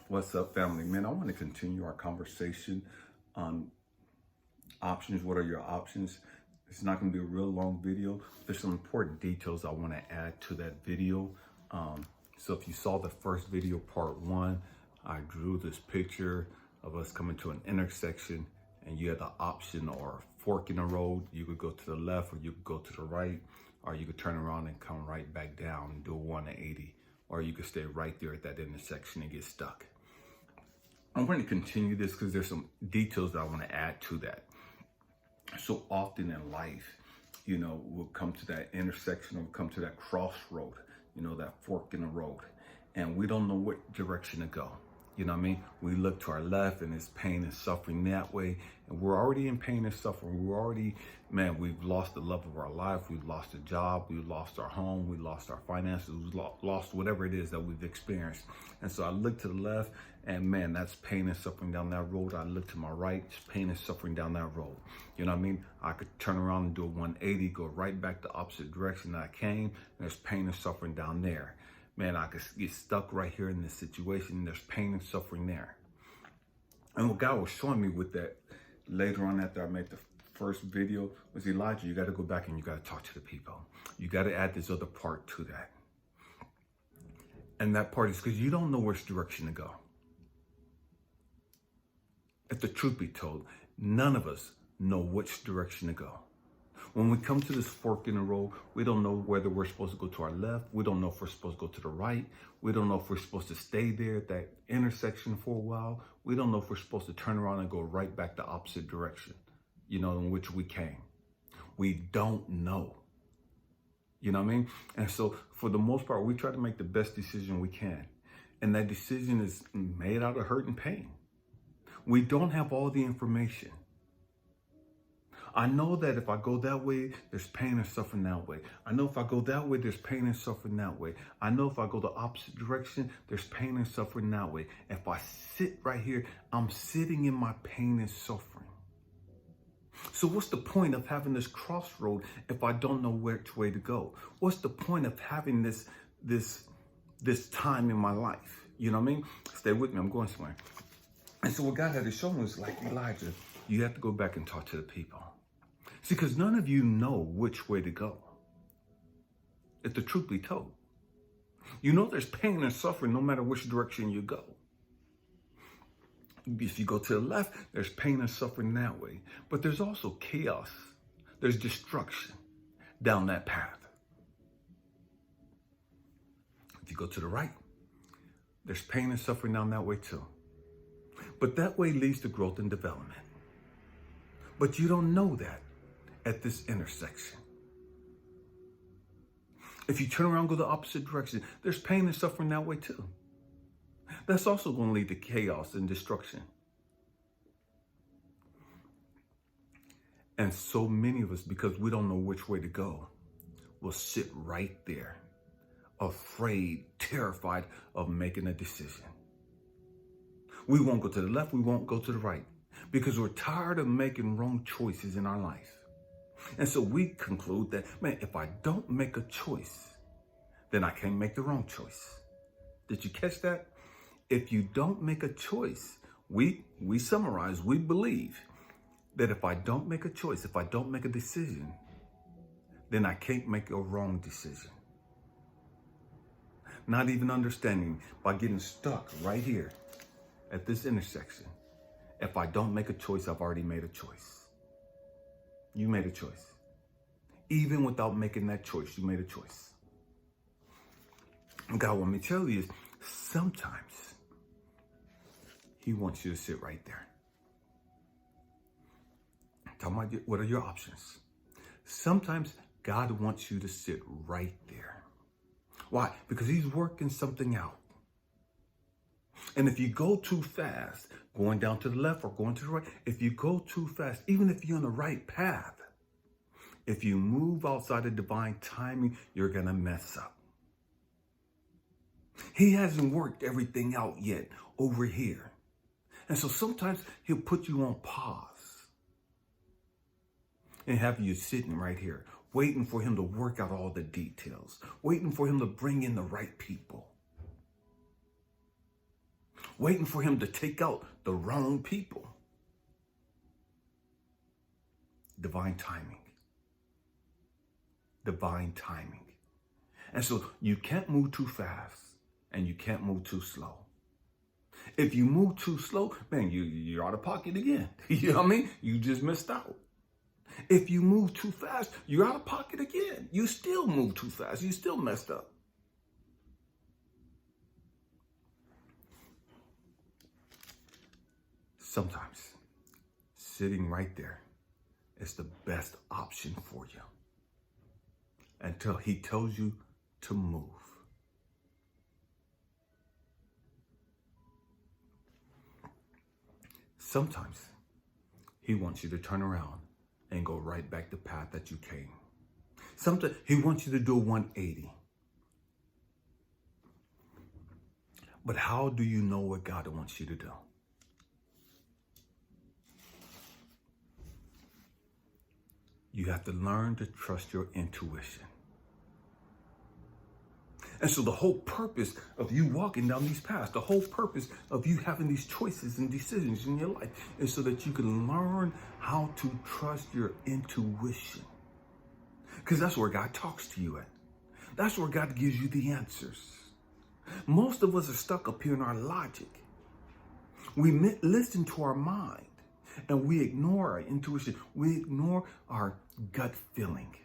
What's up, family? Man, I want to continue our conversation on options. What are your options? It's not going to be a real long video. There's some important details I want to add to that video. So if you saw the first video, part one, I drew this picture of us coming to an intersection and you had the option or fork in the road. You could go to the left or you could go to the right, or you could turn around and come right back down and do a 180, or you could stay right there at that intersection and get stuck. I'm going to continue this because there's some details that I want to add to that. So often in life, we'll come to that intersection or we'll come to that crossroad, that fork in the road, and we don't know what direction to go. You know what I mean? We look to our left and it's pain and suffering that way. And we're already in pain and suffering. We've lost the love of our life. We've lost a job. We've lost our home. We lost our finances. We've lost whatever it is that we've experienced. And so I look to the left and man, that's pain and suffering down that road. I look to my right, it's pain and suffering down that road. You know what I mean? I could turn around and do a 180, go right back the opposite direction that I came. And there's pain and suffering down there. Man, I could get stuck right here in this situation. There's pain and suffering there. And what God was showing me with that later on after I made the first video was, Elijah, you got to go back and you got to talk to the people. You got to add this other part to that. And that part is because you don't know which direction to go. If the truth be told, none of us know which direction to go. When we come to this fork in the road, we don't know whether we're supposed to go to our left. We don't know if we're supposed to go to the right. We don't know if we're supposed to stay there at that intersection for a while. We don't know if we're supposed to turn around and go right back the opposite direction, in which we came. We don't know. You know what I mean? And so for the most part, we try to make the best decision we can. And that decision is made out of hurt and pain. We don't have all the information. I know that if I go that way, there's pain and suffering that way. I know if I go that way, there's pain and suffering that way. I know if I go the opposite direction, there's pain and suffering that way. If I sit right here, I'm sitting in my pain and suffering. So what's the point of having this crossroad if I don't know which way to go? What's the point of having this time in my life? You know what I mean? Stay with me, I'm going somewhere. And so what God had to show me was like, Elijah, you have to go back and talk to the people. See, because none of you know which way to go. If the truth be told, there's pain and suffering no matter which direction you go. If you go to the left, there's pain and suffering that way. But there's also chaos. There's destruction down that path. If you go to the right, there's pain and suffering down that way too. But that way leads to growth and development. But you don't know that at this intersection. If you turn around and go the opposite direction, there's pain and suffering that way too. That's also going to lead to chaos and destruction. And so many of us, because we don't know which way to go, will sit right there, afraid, terrified of making a decision. We won't go to the left, we won't go to the right, because we're tired of making wrong choices in our life. And so we conclude that, man, if I don't make a choice, then I can't make the wrong choice. Did you catch that? If you don't make a choice, we summarize, we believe that if I don't make a choice, if I don't make a decision, then I can't make a wrong decision. Not even understanding by getting stuck right here at this intersection. If I don't make a choice, I've already made a choice. You made a choice. Even without making that choice, you made a choice. And God, what me tell you is sometimes He wants you to sit right there. Talking about what are your options? Sometimes God wants you to sit right there. Why? Because He's working something out. And if you go too fast, going down to the left or going to the right, if you go too fast, even if you're on the right path, if you move outside of divine timing, you're going to mess up. He hasn't worked everything out yet over here. And so sometimes He'll put you on pause and have you sitting right here, waiting for Him to work out all the details, waiting for Him to bring in the right people. waiting for him to take out the wrong people. Divine timing. Divine timing. And so you can't move too fast and you can't move too slow. If you move too slow, man, you're out of pocket again. You know what I mean? You just missed out. If you move too fast, you're out of pocket again. You still move too fast. You still messed up. Sometimes sitting right there is the best option for you until he tells you to move. Sometimes he wants you to turn around and go right back the path that you came. Sometimes he wants you to do a 180. But how do you know what God wants you to do? You have to learn to trust your intuition. And so the whole purpose of you walking down these paths, the whole purpose of you having these choices and decisions in your life is so that you can learn how to trust your intuition. Because that's where God talks to you at. That's where God gives you the answers. Most of us are stuck up here in our logic. We listen to our mind and we ignore our intuition. We ignore our gut feeling.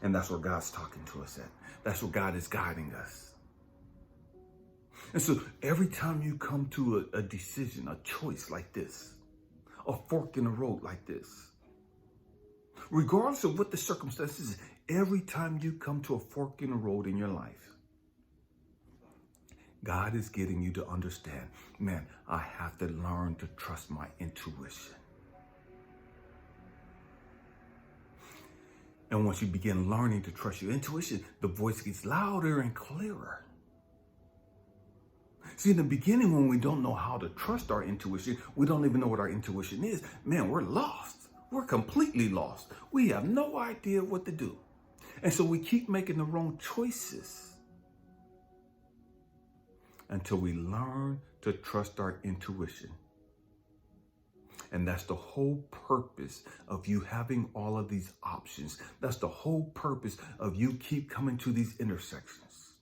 And that's where God's talking to us at. That's where God is guiding us. And so every time you come to a decision, a choice like this, a fork in the road like this, regardless of what the circumstances is, every time you come to a fork in the road in your life, God is getting you to understand, man, I have to learn to trust my intuition. And once you begin learning to trust your intuition, the voice gets louder and clearer. See, in the beginning, when we don't know how to trust our intuition, we don't even know what our intuition is, man, we're lost. We're completely lost. We have no idea what to do. And so we keep making the wrong choices until we learn to trust our intuition. And that's the whole purpose of you having all of these options. That's the whole purpose of you keep coming to these intersections.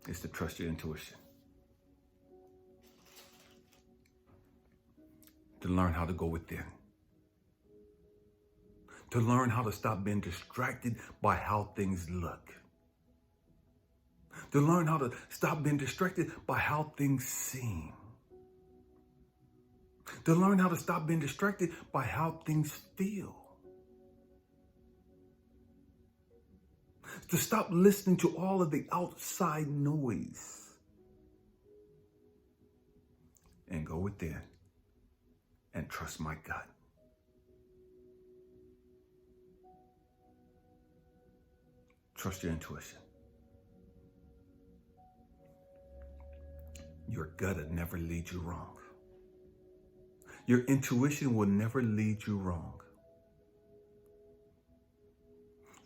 It's to trust your intuition. To learn how to go within. To learn how to stop being distracted by how things look. To learn how to stop being distracted by how things seem. To learn how to stop being distracted by how things feel. To stop listening to all of the outside noise. And go within and trust my gut. Trust your intuition. Your gut will never lead you wrong. Your intuition will never lead you wrong.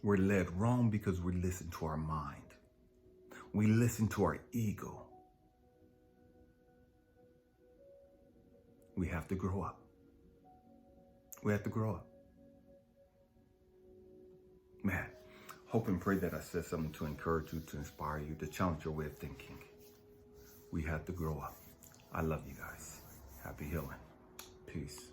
We're led wrong because we listen to our mind. We listen to our ego. We have to grow up. We have to grow up. Man, hope and pray that I said something to encourage you, to inspire you, to challenge your way of thinking. We have to grow up. I love you guys. Happy healing. Peace.